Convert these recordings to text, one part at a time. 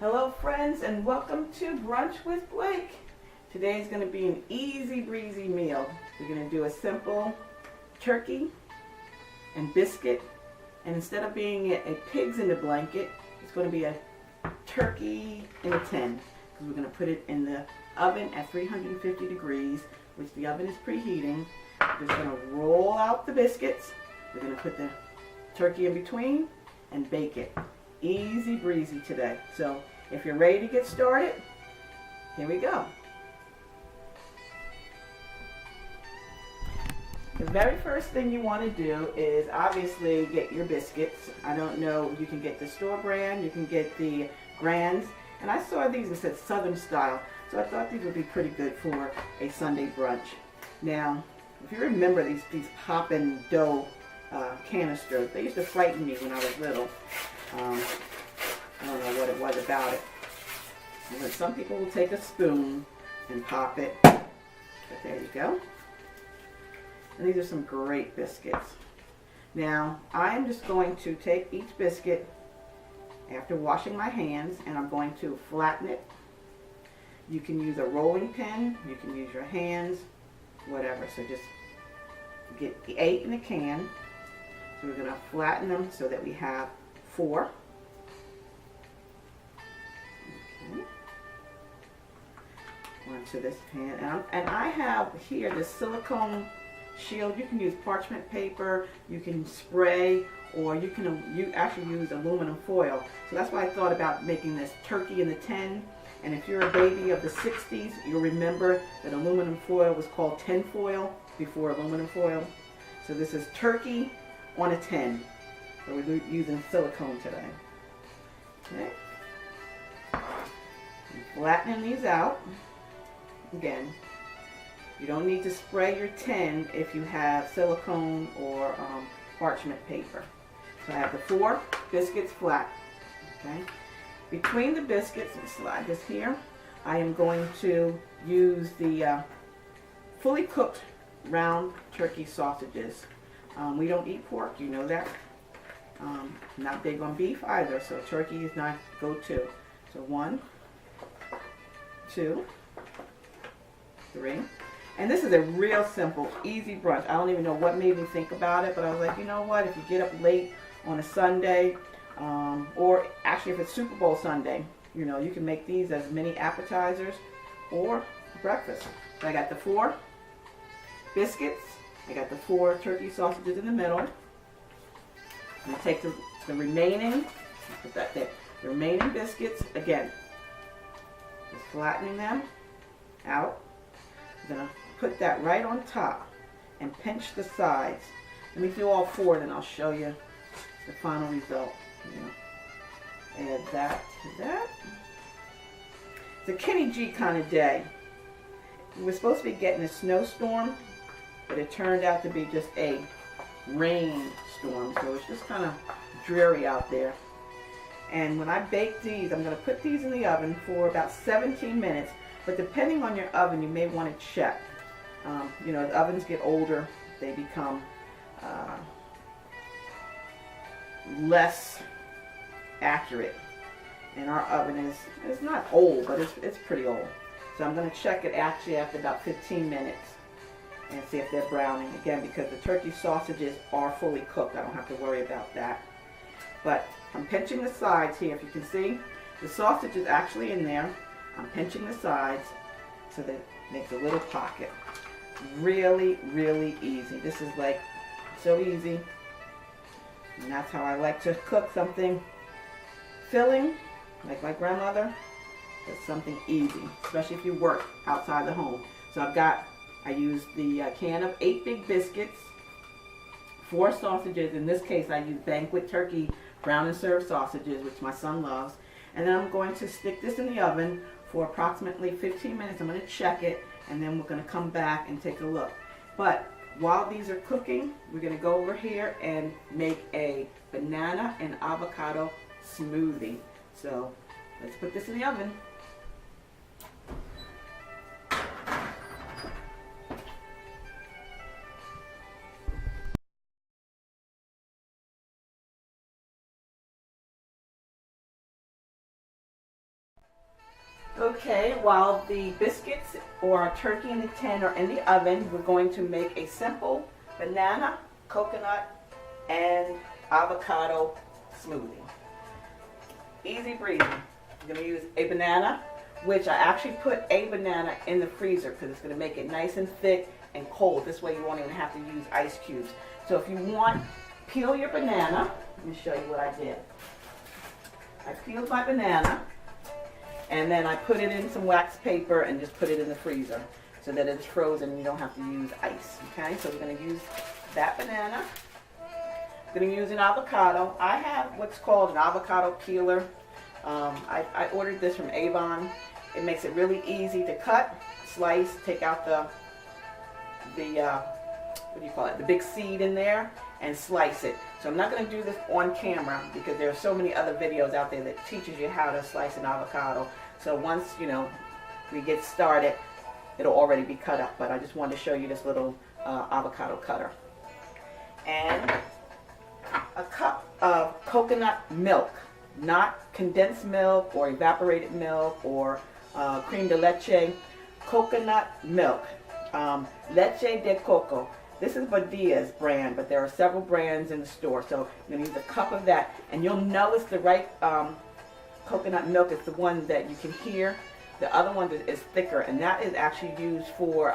Hello friends, and welcome to Brunch with Blake. Today is going to be an easy breezy meal. We're going to do a simple turkey and biscuit, and instead of being a pig's in the blanket, it's going to be a turkey in a tin, because we're going to put it in the oven at 350 degrees, which the oven is preheating. We're just going to roll out the biscuits. We're going to put the turkey in between and bake it. Easy breezy today. So if you're ready to get started, here we go. The very first thing you want to do is obviously get your biscuits. I don't know, you can get the store brand, you can get the Grands, and I saw these and said Southern style, so I thought these would be pretty good for a Sunday brunch. Now, if you remember these poppin' dough canisters, they used to frighten me when I was little. I don't know what it was about it. But some people will take a spoon and pop it. But there you go. And these are some great biscuits. Now, I am just going to take each biscuit after washing my hands, and I'm going to flatten it. You can use a rolling pin, you can use your hands, whatever. So just get 8 in a can. So we're going to flatten them so that we have 4. Okay. Onto this pan. And I have here the silicone shield. You can use parchment paper, you can spray, or you can actually use aluminum foil. So that's why I thought about making this turkey in the tin. And if you're a baby of the 60s, you'll remember that aluminum foil was called tin foil before aluminum foil. So this is turkey on a tin. So we're using silicone today. Okay. And flattening these out. Again, you don't need to spray your tin if you have silicone or parchment paper. So I have the 4 biscuits flat. Okay. Between the biscuits, let me slide this here, I am going to use the fully cooked round turkey sausages. We don't eat pork, you know that. Not big on beef either, so turkey is not go-to. So 1, 2, 3. And this is a real simple, easy brunch. I don't even know what made me think about it, but I was like, you know what, if you get up late on a Sunday, or actually if it's Super Bowl Sunday, you know, you can make these as mini appetizers or breakfast. So I got the 4 biscuits. I got the 4 turkey sausages in the middle. I'm going to take the remaining, put that there, the remaining biscuits, again, just flattening them out. I'm going to put that right on top and pinch the sides. Let me do all 4, then I'll show you the final result. You know, add that to that. It's a Kenny G kind of day. We were supposed to be getting a snowstorm, but it turned out to be just a rainstorm, so it's just kind of dreary out there. And when I bake these, I'm going to put these in the oven for about 17 minutes, but depending on your oven, you may want to check. You know, the ovens get older, they become less accurate. And our oven is not old, but it's pretty old. So I'm going to check it actually after about 15 minutes and see if they're browning again, because the turkey sausages are fully cooked. I don't have to worry about that. But I'm pinching the sides here. If you can see, the sausage is actually in there. I'm pinching the sides so that it makes a little pocket. Really, really easy. This is like so easy. And that's how I like to cook something filling, like my grandmother. It's something easy, especially if you work outside the home. So I used the can of 8 big biscuits, 4 sausages. In this case, I used banquet turkey brown and served sausages, which my son loves. And then I'm going to stick this in the oven for approximately 15 minutes. I'm going to check it, and then we're going to come back and take a look. But while these are cooking, we're going to go over here and make a banana and avocado smoothie. So let's put this in the oven. Okay, while the biscuits or turkey in the tin are in the oven, we're going to make a simple banana, coconut, and avocado smoothie. Easy breezy. I'm going to use a banana, which I actually put a banana in the freezer because it's going to make it nice and thick and cold. This way you won't even have to use ice cubes. So if you want, peel your banana. Let me show you what I did. I peeled my banana, and then I put it in some wax paper and just put it in the freezer so that it's frozen and you don't have to use ice. Okay, so we're going to use that banana. I'm going to use an avocado. I have what's called an avocado peeler. I ordered this from Avon. It makes it really easy to cut, slice, take out the what do you call it, the big seed in there, and slice it. So I'm not going to do this on camera because there are so many other videos out there that teaches you how to slice an avocado. So once, you know, we get started, it'll already be cut up. But I just wanted to show you this little avocado cutter. And a cup of coconut milk, not condensed milk or evaporated milk or creme de leche, coconut milk, leche de coco. This is Badia's brand, but there are several brands in the store. So I'm going to use a cup of that, and you'll know it's the right coconut milk. It's the one that you can hear. The other one is thicker, and that is actually used for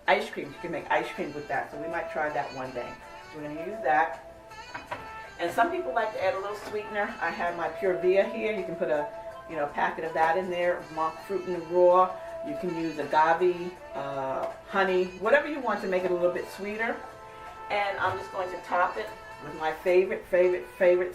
ice cream. You can make ice cream with that, so we might try that one day. So we're going to use that. And some people like to add a little sweetener. I have my Pure Via here. You can put a packet of that in there. Monk fruit in the raw. You can use agave, honey, whatever you want to make it a little bit sweeter. And I'm just going to top it with my favorite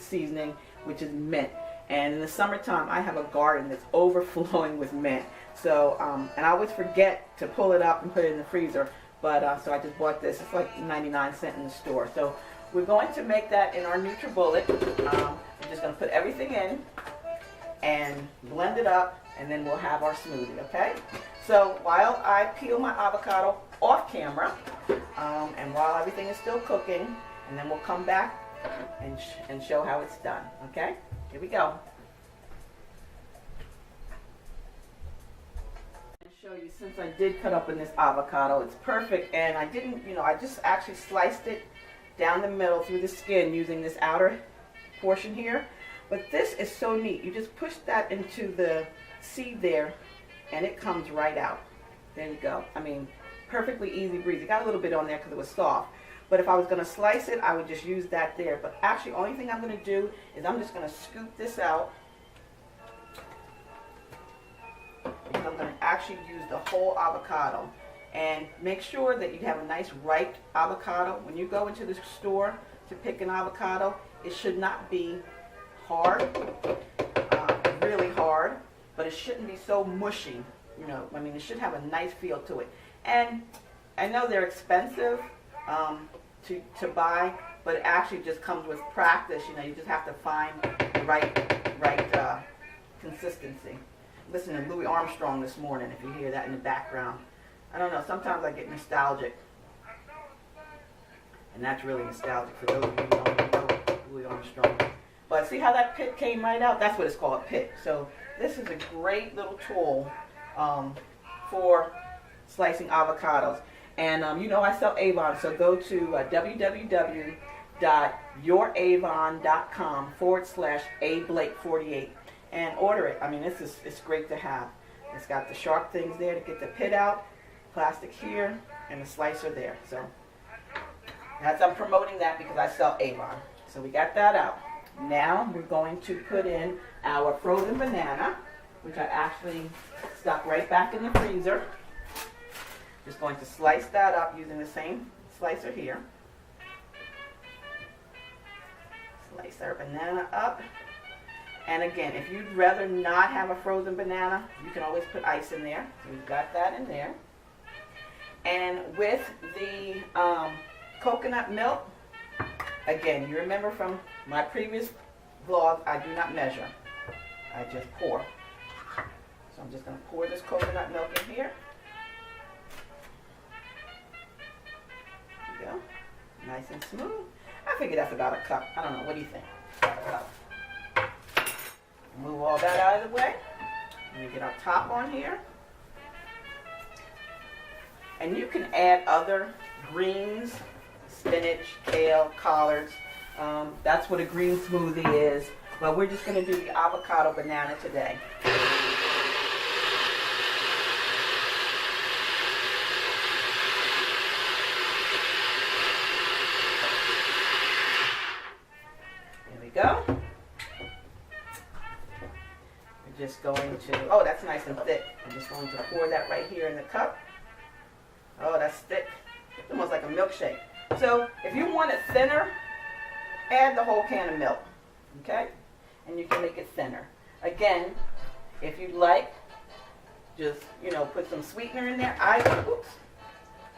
seasoning, which is mint. And in the summertime, I have a garden that's overflowing with mint. So, and I always forget to pull it up and put it in the freezer. But so I just bought this. It's like 99 cents in the store. So we're going to make that in our NutriBullet. We're just going to put everything in and blend it up, and then we'll have our smoothie, okay? So while I peel my avocado off camera, and while everything is still cooking, and then we'll come back and show how it's done, okay? Here we go. Show you, since I did cut up in this avocado, it's perfect, and I didn't, I just actually sliced it down the middle through the skin using this outer portion here. But this is so neat. You just push that into the seed there, and it comes right out. There you go. I mean, perfectly easy breezy. Got a little bit on there because it was soft. But if I was going to slice it, I would just use that there. But actually, the only thing I'm going to do is I'm just going to scoop this out. Because I'm going to actually use the whole avocado. And make sure that you have a nice ripe avocado. When you go into the store to pick an avocado, it should not be hard, really hard, but it shouldn't be so mushy. I mean, it should have a nice feel to it. And I know they're expensive to buy, but it actually just comes with practice. You just have to find the right consistency. Listen to Louis Armstrong this morning, if you hear that in the background. I don't know, sometimes I get nostalgic. And that's really nostalgic for those of you who don't know Louis Armstrong. But see how that pit came right out? That's what it's called, a pit. So this is a great little tool for slicing avocados. And I sell Avon, so go to www.youravon.com/ablake48 and order it. I mean, it's great to have. It's got the sharp things there to get the pit out, plastic here, and the slicer there. So I'm promoting that because I sell Avon. So we got that out. Now we're going to put in our frozen banana, which I actually stuck right back in the freezer. Just going to slice that up using the same slicer here. Slice our banana up. And again, if you'd rather not have a frozen banana, you can always put ice in there. So we've got that in there. And with the coconut milk, again, you remember from my previous vlog, I do not measure. I just pour. So I'm just going to pour this coconut milk in here. There you go. Nice and smooth. I figure that's about a cup. I don't know. What do you think? About a cup. Move all that out of the way. Let me get our top on here. And you can add other greens, spinach, kale, collards. That's what a green smoothie is. But we're just going to do the avocado banana today. There we go. We're just going to, oh, that's nice and thick. I'm just going to pour that right here in the cup. Oh, that's thick. It's almost like a milkshake. So if you want it thinner, add the whole can of milk, okay? And you can make it thinner. Again, if you'd like, just, put some sweetener in there. Oops.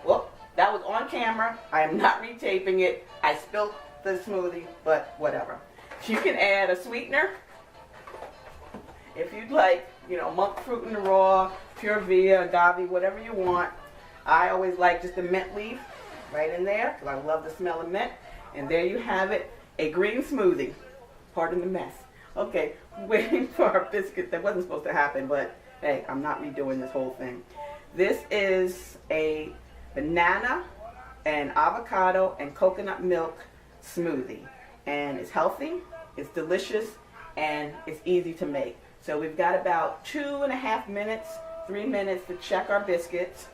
Well, that was on camera. I am not retaping it. I spilled the smoothie, but whatever. You can add a sweetener if you'd like, monk fruit in the raw, pure via, agave, whatever you want. I always like just a mint leaf right in there because I love the smell of mint. And there you have it, a green smoothie. Pardon the mess. Okay, waiting for our biscuit. That wasn't supposed to happen, but hey, I'm not redoing this whole thing. This is a banana and avocado and coconut milk smoothie. And it's healthy, it's delicious, and it's easy to make. So we've got about 2.5 minutes, 3 minutes to check our biscuits.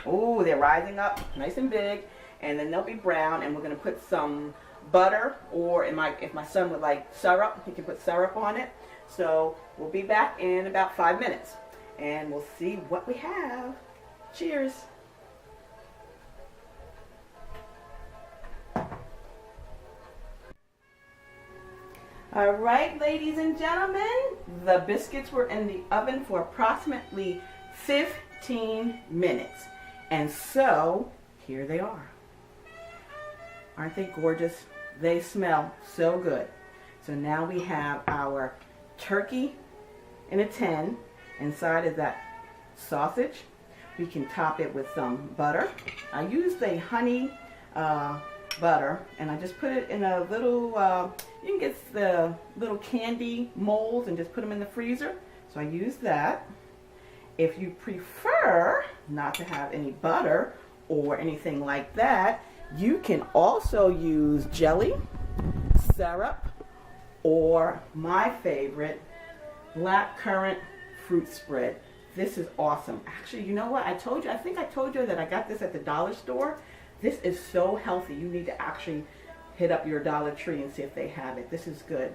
Oh, they're rising up nice and big, and then they'll be brown, and we're going to put some butter, or if my son would like syrup, he can put syrup on it. So we'll be back in about 5 minutes, and we'll see what we have. Cheers. All right, ladies and gentlemen, the biscuits were in the oven for approximately 15 minutes. And so, here they are. Aren't they gorgeous? They smell so good. So now we have our turkey in a tin. Inside is that sausage. We can top it with some butter. I used a honey butter, and I just put it in a little, you can get the little candy molds and just put them in the freezer. So I used that. If you prefer not to have any butter or anything like that, you can also use jelly, syrup, or my favorite, blackcurrant fruit spread. This is awesome. Actually, you know what? I think I told you that I got this at the dollar store. This is so healthy. You need to actually hit up your Dollar Tree and see if they have it. This is good.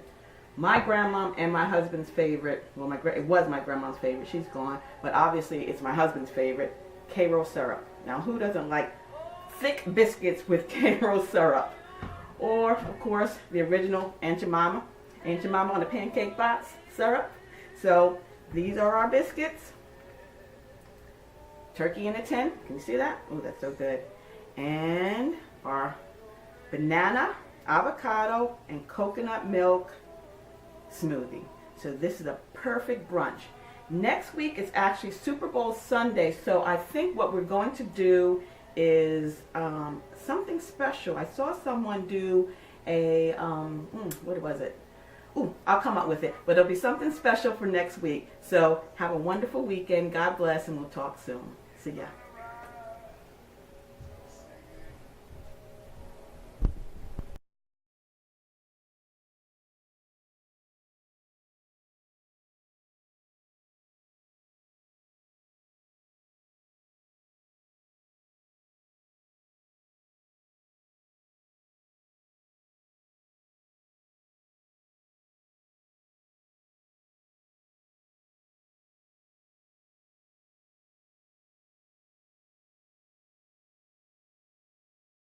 My grandma and my husband's favorite, well, it was my grandma's favorite. She's gone. But obviously, it's my husband's favorite, Karo syrup. Now, who doesn't like thick biscuits with Karo syrup? Or, of course, the original Aunt Jemima on the pancake box syrup. So, these are our biscuits. Turkey in a tin. Can you see that? Oh, that's so good. And our banana, avocado, and coconut milk smoothie. So this is a perfect brunch. Next week is actually Super Bowl Sunday, so I think what we're going to do is something special. I saw someone do a, what was it? Ooh, I'll come up with it. But it'll be something special for next week. So have a wonderful weekend. God bless, and we'll talk soon. See ya.